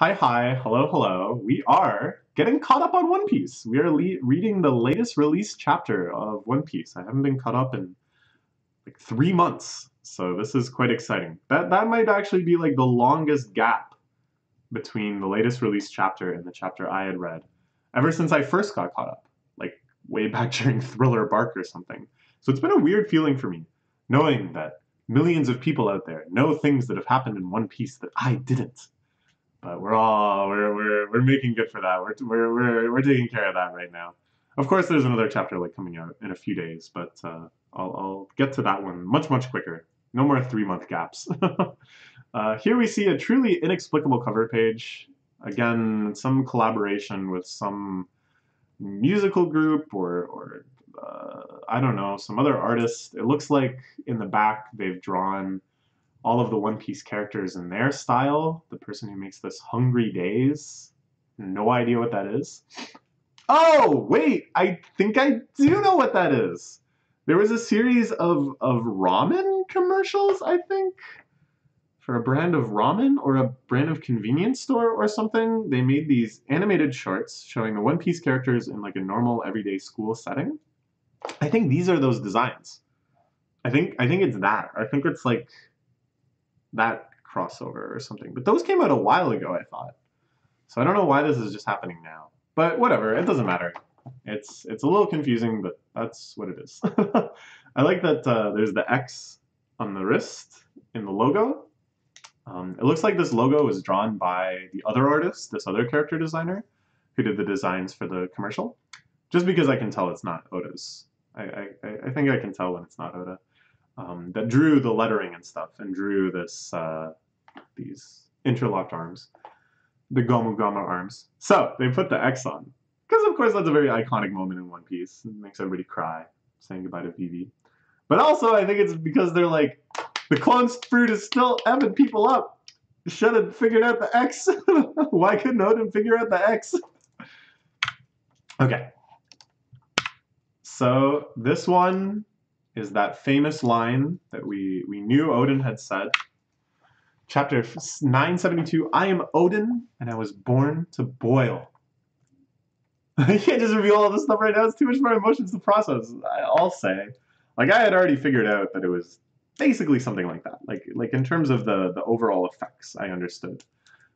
Hi, hello, hello. We are getting caught up on One Piece. We are reading the latest release chapter of One Piece. I haven't been caught up in like 3 months, so this is quite exciting. That might actually be like the longest gap between the latest release chapter and the chapter I had read ever since I first got caught up, like way back during Thriller Bark or something. So it's been a weird feeling for me, knowing that millions of people out there know things that have happened in One Piece that I didn't. But we're making good for that. We're taking care of that right now. Of course, there's another chapter like coming out in a few days, but I'll get to that one much quicker. No more 3 month gaps. Here we see a truly inexplicable cover page. Again, some collaboration with some musical group or I don't know, some other artist. It looks like in the back they've drawn all of the One Piece characters in their style. The person who makes this Hungry Days, no idea what that is. Oh, wait, I think I do know what that is. There was a series of ramen commercials, I think, for a brand of ramen or a brand of convenience store or something. They made these animated shorts showing the One Piece characters in like a normal everyday school setting. I think these are those designs. I think it's that. I think it's like that crossover or something. But those came out a while ago, I thought. So I don't know why this is just happening now. But whatever, it doesn't matter. It's a little confusing, but that's what it is. I like that there's the X on the wrist in the logo. It looks like this logo was drawn by the other artist, this other character designer, who did the designs for the commercial. Just because I can tell it's not Oda's. I think I can tell when it's not Oda. That drew the lettering and stuff and drew this these interlocked arms, the Gomu Gomu arms. So they put the X on because, of course, that's a very iconic moment in One Piece. It makes everybody cry, saying goodbye to Vivi. But also, I think it's because they're like, the clone fruit is still effing people up. Should have figured out the X. Why couldn't Odin figure out the X? Okay. So this one is that famous line that we knew Odin had said. Chapter 972, I am Odin, and I was born to boil. I can't just reveal all this stuff right now. It's too much for my emotions to process. I'll say. Like, I had already figured out that it was basically something like that. Like in terms of the overall effects, I understood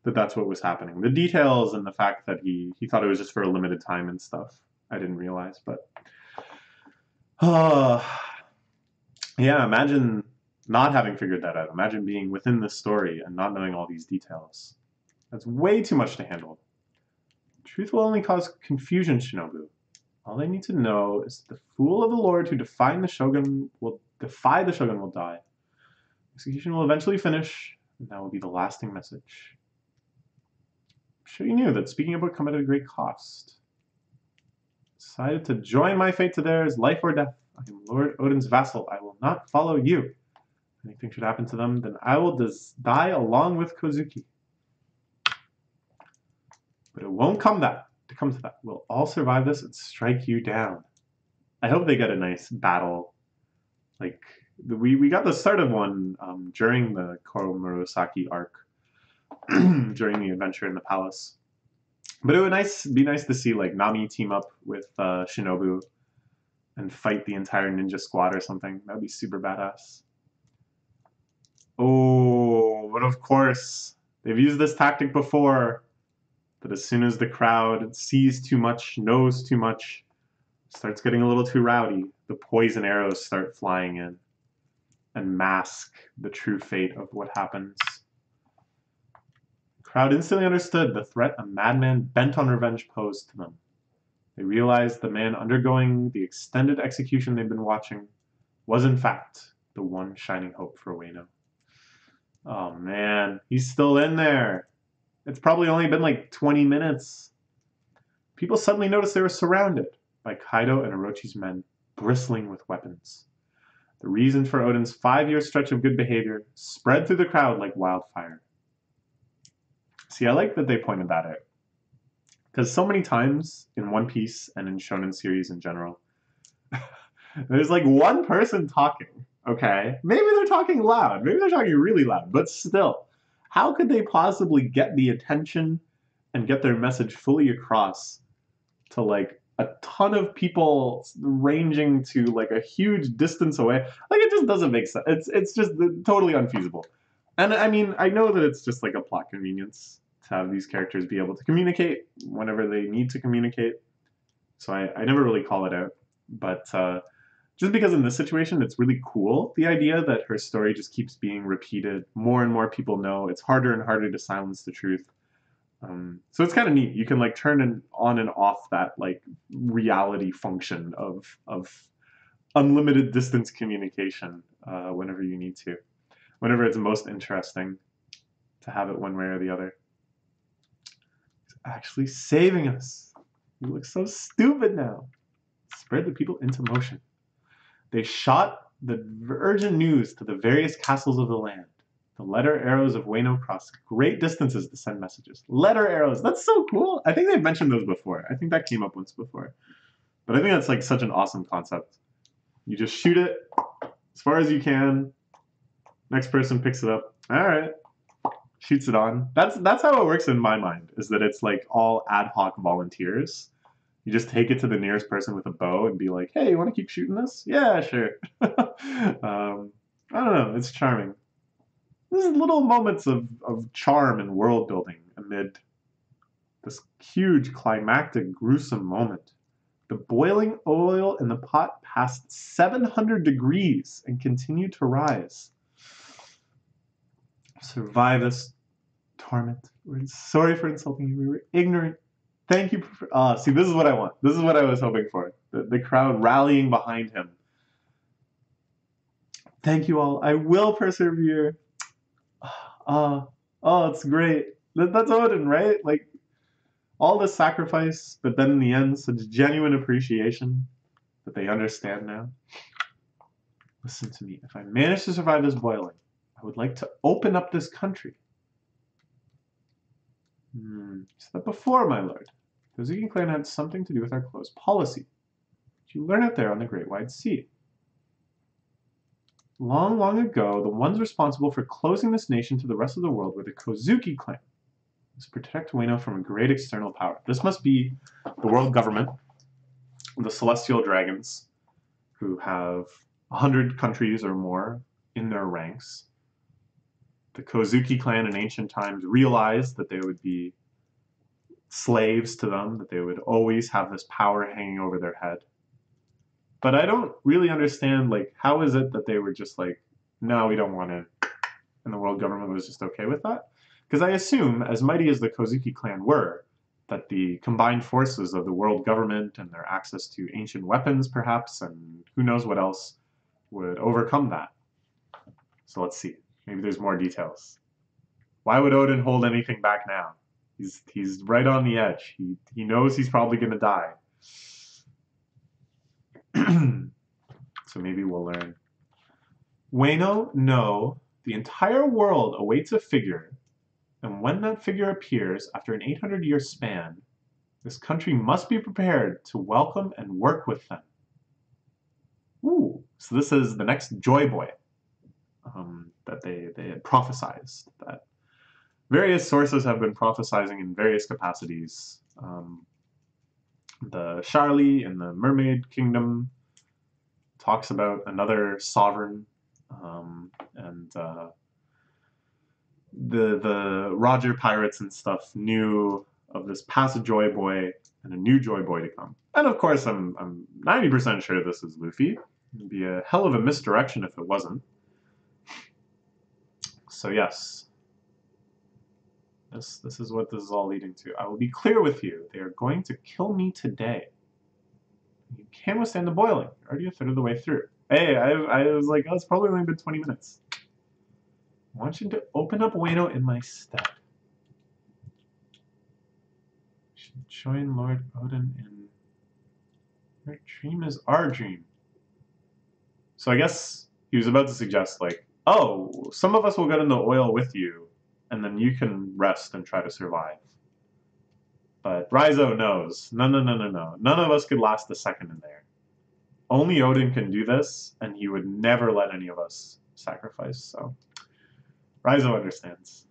that that's what was happening. The details and the fact that he thought it was just for a limited time and stuff, I didn't realize. But yeah, imagine not having figured that out. Imagine being within the story and not knowing all these details. That's way too much to handle. Truth will only cause confusion, Shinobu. All they need to know is that the fool of the Lord who defy the Shogun will die. Execution will eventually finish, and that will be the lasting message. I'm sure you knew that speaking about come at a great cost. Decided to join my fate to theirs, life or death. I am Lord Odin's vassal. I will not follow you. If anything should happen to them, then I will die along with Kozuki. But it won't come to that. We'll all survive this and strike you down. I hope they get a nice battle. Like, we got the start of one during the Koromurosaki arc, during the adventure in the palace. But it would be nice to see like Nami team up with Shinobu and fight the entire ninja squad or something. That would be super badass. Oh, but of course, they've used this tactic before. That as soon as the crowd sees too much, knows too much, starts getting a little too rowdy, the poison arrows start flying in and mask the true fate of what happens. The crowd instantly understood the threat a madman bent on revenge posed to them. They realized the man undergoing the extended execution they'd been watching was in fact the one shining hope for Ueno. Oh man, he's still in there. It's probably only been like 20 minutes. People suddenly noticed they were surrounded by Kaido and Orochi's men, bristling with weapons. The reason for Odin's 5-year stretch of good behavior spread through the crowd like wildfire. See, I like that they pointed that out. Because so many times in One Piece and in Shonen series in general, there's like one person talking, okay? Maybe they're talking loud, maybe they're talking really loud, but still. How could they possibly get the attention and get their message fully across to like a ton of people ranging to like a huge distance away? Like it just doesn't make sense. It's just totally unfeasible. And I mean, I know that it's just like a plot convenience to have these characters be able to communicate whenever they need to communicate. So I never really call it out. But just because in this situation, it's really cool, the idea that her story just keeps being repeated. More and more people know. It's harder and harder to silence the truth. So it's kind of neat. You can like turn on and off that like reality function of unlimited distance communication whenever you need to, whenever it's most interesting to have it one way or the other. It's actually saving us. You look so stupid now. Spread the people into motion. They shot the urgent news to the various castles of the land. The letter arrows of Wayno cross great distances to send messages. Letter arrows, that's so cool. I think they've mentioned those before. I think that came up once before. But I think that's like such an awesome concept. You just shoot it as far as you can. Next person picks it up. All right, shoots it on. That's how it works in my mind, is that it's like all ad hoc volunteers. You just take it to the nearest person with a bow and be like, hey, you want to keep shooting this? Yeah, sure. I don't know. It's charming. There's little moments of charm and world building amid this huge climactic gruesome moment. The boiling oil in the pot passed 700 degrees and continued to rise. Survive this torment. We're sorry for insulting you. We were ignorant. Thank you for... see, this is what I want. This is what I was hoping for. The crowd rallying behind him. Thank you all. I will persevere. Oh, it's great. That's Odin, right? Like, all the sacrifice, but then in the end, such genuine appreciation that they understand now. Listen to me. If I manage to survive this boiling, I would like to open up this country. Said before, my lord. The Kozuki clan had something to do with our closed policy. Did you learn it there on the Great Wide Sea? Long, long ago, the ones responsible for closing this nation to the rest of the world were the Kozuki clan. To protect Wayno from a great external power. This must be the world government, the celestial dragons, who have 100 countries or more in their ranks. The Kozuki clan in ancient times realized that they would be slaves to them, that they would always have this power hanging over their head. But I don't really understand, like, how is it that they were just like, no, we don't want to, and the world government was just okay with that? Because I assume, as mighty as the Kozuki clan were, that the combined forces of the world government and their access to ancient weapons, perhaps, and who knows what else, would overcome that. So let's see. Maybe there's more details. Why would Odin hold anything back now? He's right on the edge. He knows he's probably going to die. So maybe we'll learn. Wayno, no. The entire world awaits a figure, and when that figure appears after an 800-year span, this country must be prepared to welcome and work with them. Ooh, so this is the next Joy Boy that they had prophesized. That various sources have been prophesizing in various capacities. The Charlie in the Mermaid Kingdom talks about another sovereign, and the Roger pirates and stuff knew of this past Joy Boy and a new Joy Boy to come. And of course, I'm 90% sure this is Luffy. It'd be a hell of a misdirection if it wasn't. So yes, this is what this is all leading to. I will be clear with you. They are going to kill me today. You can't withstand the boiling. You're already a third of the way through. Hey, I was like, oh, it's probably only been 20 minutes. I want you to open up Wayno in my stead. Should join Lord Odin in... Your dream is our dream. So I guess he was about to suggest, like, oh, some of us will get in the oil with you, and then you can rest and try to survive. But Raizo knows, no. None of us could last a second in there. Only Odin can do this, and he would never let any of us sacrifice, so... Raizo understands.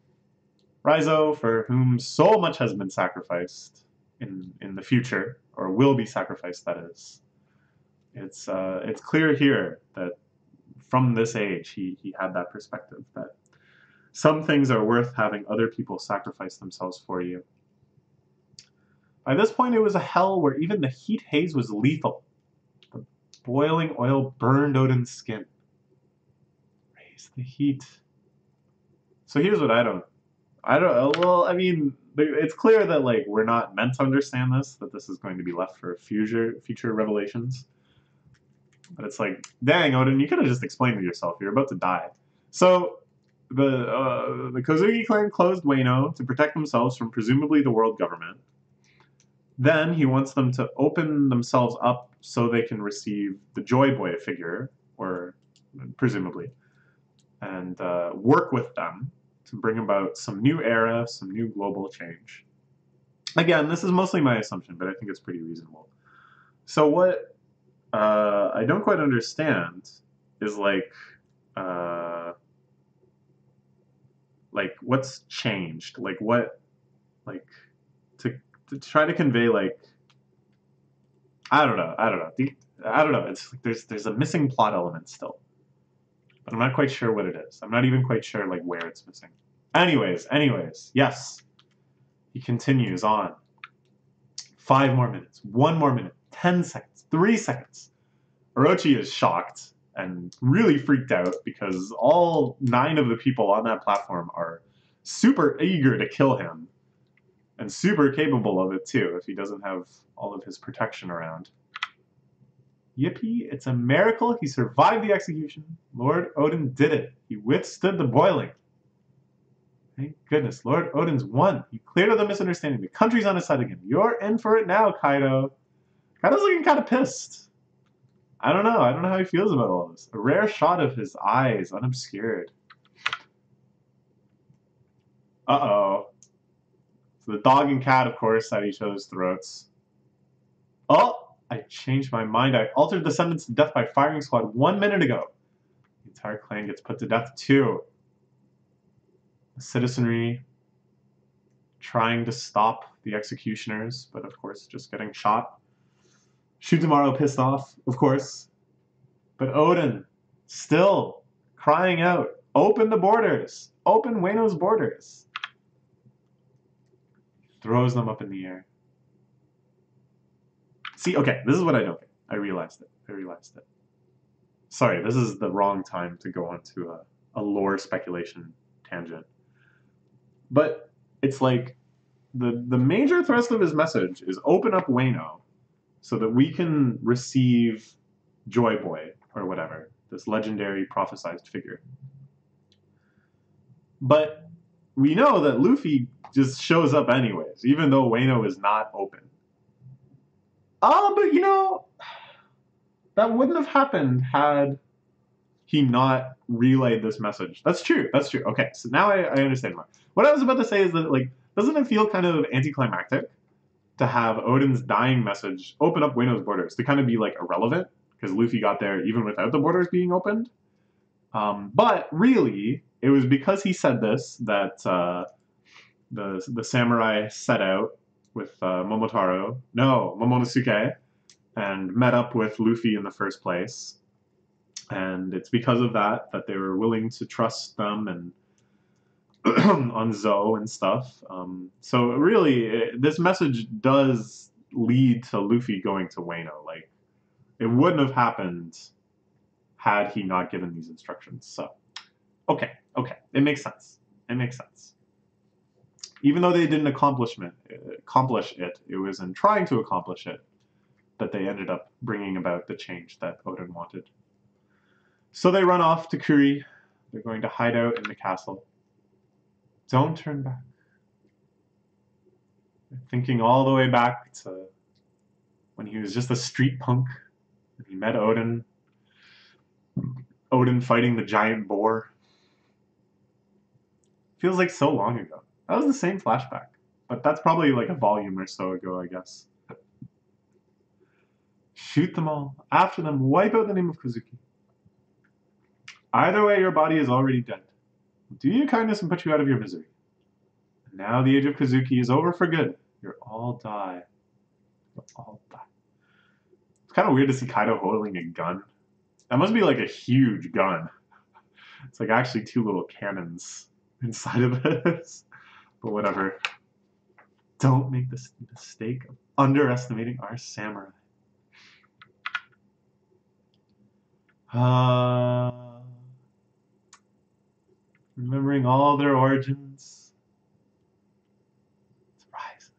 Raizo, for whom so much has been sacrificed in the future, or will be sacrificed, that is. It's clear here that from this age he had that perspective that some things are worth having other people sacrifice themselves for you. By this point, it was a hell where even the heat haze was lethal. The boiling oil burned Odin's skin. Raise the heat. So here's what I don't, well, I mean, it's clear that, like, we're not meant to understand this, that this is going to be left for future revelations. But it's like, dang, Odin, you could have just explained it yourself. You're about to die. So the Kozugi clan closed Wano to protect themselves from presumably the world government. Then he wants them to open themselves up so they can receive the Joy Boy figure, or presumably, and work with them to bring about some new era, some new global change. Again, this is mostly my assumption, but I think it's pretty reasonable. So what I don't quite understand is like what's changed, like what, like to try to convey, like, I don't know. It's like there's a missing plot element still, but I'm not quite sure what it is. I'm not even quite sure like where it's missing. Anyways, yes. He continues on. 5 more minutes, 1 more minute, 10 seconds, 3 seconds. Orochi is shocked and really freaked out because all 9 of the people on that platform are super eager to kill him and super capable of it too if he doesn't have all of his protection around. Yippee, it's a miracle he survived the execution. Lord Odin did it. He withstood the boiling. Thank goodness, Lord Odin's won. He cleared up the misunderstanding. The country's on his side again. You're in for it now, Kaido. Kaido's looking kind of pissed. I don't know how he feels about all this. A rare shot of his eyes, unobscured. Uh-oh. So the dog and cat, of course, at each other's throats. Oh, I changed my mind. I altered the sentence to death by firing squad 1 minute ago. The entire clan gets put to death too. The citizenry trying to stop the executioners, but of course just getting shot. Shutamaru pissed off, of course. But Odin still crying out, open the borders! Open Wano's borders! Throws them up in the air. See, okay, this is what I don't get. I realized it. Sorry, this is the wrong time to go on to a lore speculation tangent. But it's like the major thrust of his message is open up Wano so that we can receive Joy Boy, or whatever, this legendary prophesized figure. But we know that Luffy just shows up anyways, even though Wano is not open. But you know, that wouldn't have happened had he not relayed this message. That's true. Okay, so now I understand more. What I was about to say is that, like, doesn't it feel kind of anticlimactic to have Odin's dying message open up Wano's borders, to kind of be, like, irrelevant, because Luffy got there even without the borders being opened? But really, it was because he said this that the samurai set out with Momonosuke, and met up with Luffy in the first place. And it's because of that they were willing to trust them and on Zoe and stuff. So really, this message does lead to Luffy going to Wano. Like, it wouldn't have happened had he not given these instructions. So, okay, it makes sense. Even though they didn't accomplish it, it was in trying to accomplish it that they ended up bringing about the change that Odin wanted. So they run off to Kuri. They're going to hide out in the castle. Don't turn back. They're thinking all the way back to when he was just a street punk. And he met Odin. Odin fighting the giant boar. Feels like so long ago. That was the same flashback. But that's probably like a volume or so ago, I guess. Shoot them all. After them, wipe out the name of Kozuki. Either way, your body is already dead. Do you kindness and put you out of your misery. Now the age of Kazuki is over for good. You'll all die. You'll all die. It's kind of weird to see Kaido holding a gun. That must be like a huge gun. It's like actually 2 little cannons inside of this. But whatever. Don't make the mistake of underestimating our samurai. Remembering all their origins. Surprise.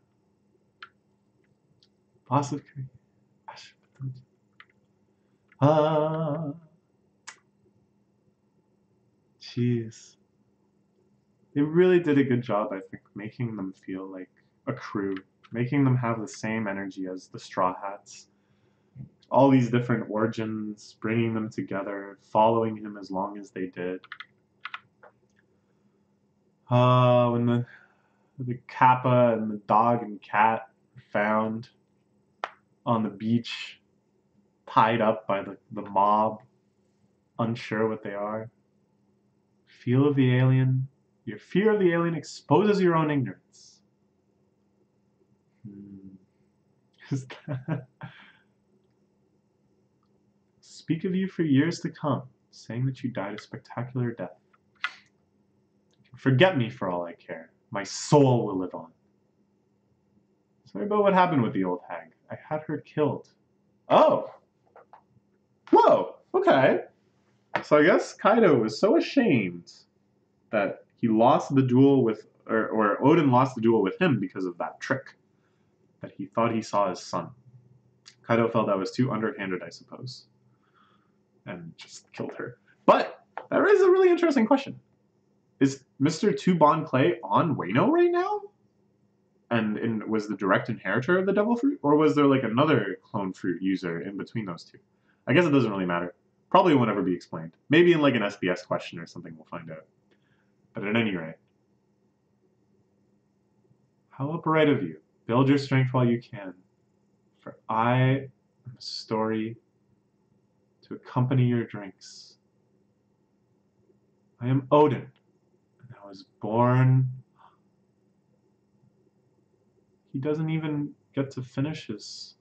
Boss of Korea. Jeez. They really did a good job, I think, making them feel like a crew. Making them have the same energy as the Straw Hats. All these different origins, bringing them together, following him as long as they did. When the Kappa and the dog and cat were found on the beach, tied up by the mob, unsure what they are. Feel of the alien. Your fear of the alien exposes your own ignorance. Speak of you for years to come, saying that you died a spectacular death. Forget me for all I care. My soul will live on. Sorry about what happened with the old hag. I had her killed. Oh! Whoa! Okay. So I guess Kaido was so ashamed that he lost the duel with, or Odin lost the duel with him because of that trick, that he thought he saw his son. Kaido felt that was too underhanded, I suppose, and just killed her. But that raises a really interesting question. Is Mr. Two Bond Clay on Wano right now? And was the direct inheritor of the Devil Fruit? Or was there like another clone fruit user in between those two? I guess it doesn't really matter. Probably won't ever be explained. Maybe in like an SBS question or something we'll find out. But at any rate, how upright of you. Build your strength while you can. For I am a story to accompany your drinks. I am Odin, and I was born... He doesn't even get to finish his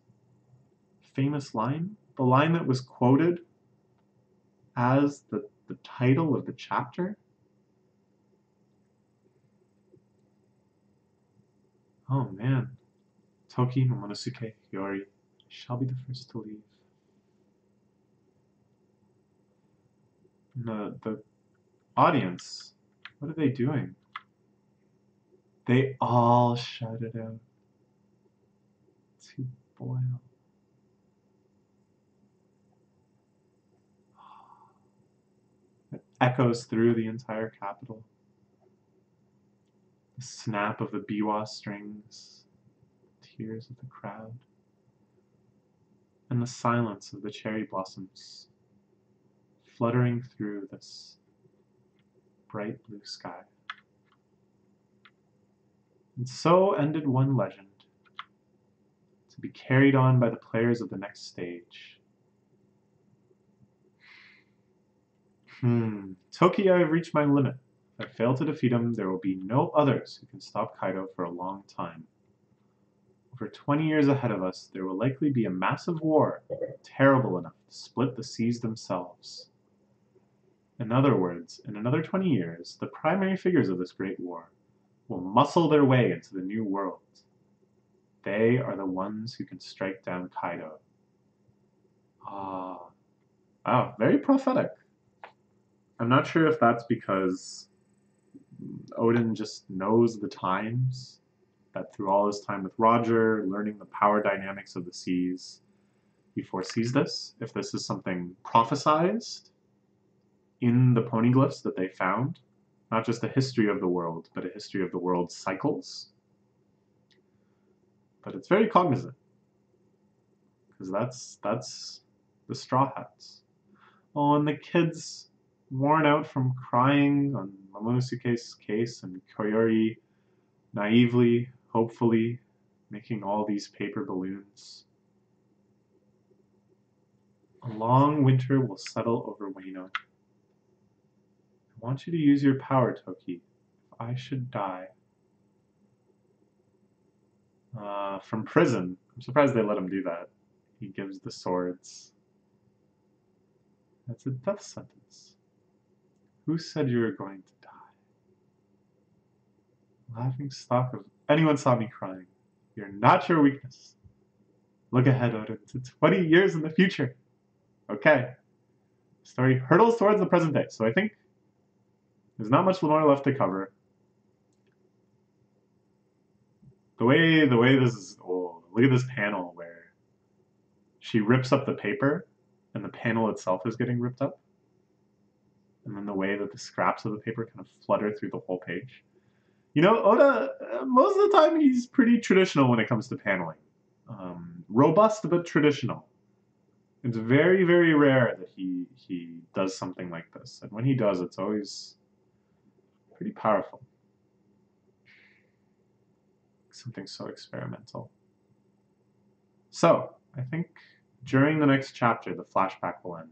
famous line. The line that was quoted as the title of the chapter. Oh man. Toki Momonosuke Hiyori shall be the first to leave. The audience, what are they doing? They all shouted out to boil. It echoes through the entire capital. The snap of the biwa strings, tears of the crowd, and the silence of the cherry blossoms fluttering through this bright blue sky. And so ended one legend, to be carried on by the players of the next stage. Toki, I have reached my limit. If I fail to defeat him, there will be no others who can stop Kaido for a long time. Over 20 years ahead of us, there will likely be a massive war, terrible enough to split the seas themselves. In other words, in another 20 years, the primary figures of this great war will muscle their way into the new world. They are the ones who can strike down Kaido. Wow, very prophetic. I'm not sure if that's because Odin just knows the times, that through all his time with Roger, learning the power dynamics of the seas, he foresees this. If this is something prophesized in the poneglyphs that they found, not just a history of the world, but a history of the world's cycles. But it's very cognizant, because that's the Straw Hats. Oh, and the kids, worn out from crying on Momonosuke's case, and Koyori naively, hopefully, making all these paper balloons. A long winter will settle over Wano. I want you to use your power, Toki. If I should die, From prison. I'm surprised they let him do that. He gives the swords. That's a death sentence. Who said you were going to die? Laughing stock of anyone saw me crying. You're not your weakness. Look ahead, Odin, to 20 years in the future. Okay. Story hurtles towards the present day. So I think there's not much more left to cover. The way this is, oh, look at this panel where she rips up the paper and the panel itself is getting ripped up. And then the way that the scraps of the paper kind of flutter through the whole page. You know, Oda, most of the time he's pretty traditional when it comes to paneling. Robust but traditional. It's very, very rare that he does something like this. And when he does, it's always pretty powerful. Something so experimental. So, I think during the next chapter, the flashback will end.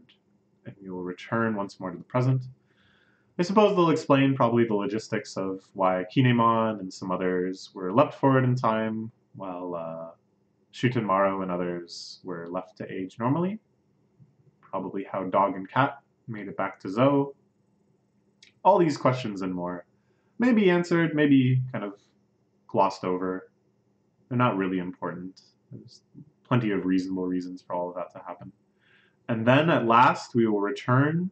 And we will return once more to the present. I suppose they'll explain probably the logistics of why Kinemon and some others were leapt forward in time, while Shutenmaru and others were left to age normally. Probably how Dog and Cat made it back to Zoe. All these questions and more may be answered, maybe kind of glossed over. They're not really important. There's plenty of reasonable reasons for all of that to happen. And then at last we will return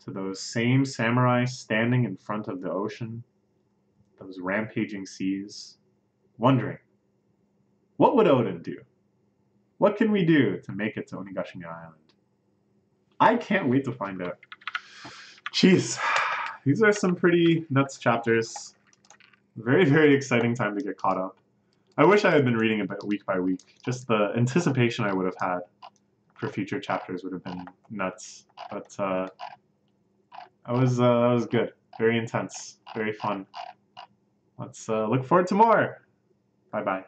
to those same samurai standing in front of the ocean, those rampaging seas, wondering, what would Odin do? What can we do to make it to Onigashima Island? I can't wait to find out. Jeez, these are some pretty nuts chapters. Very, very exciting time to get caught up. I wish I had been reading it week by week. Just the anticipation I would have had for future chapters would have been nuts. But that was good. Very intense. Very fun. Let's look forward to more. Bye-bye.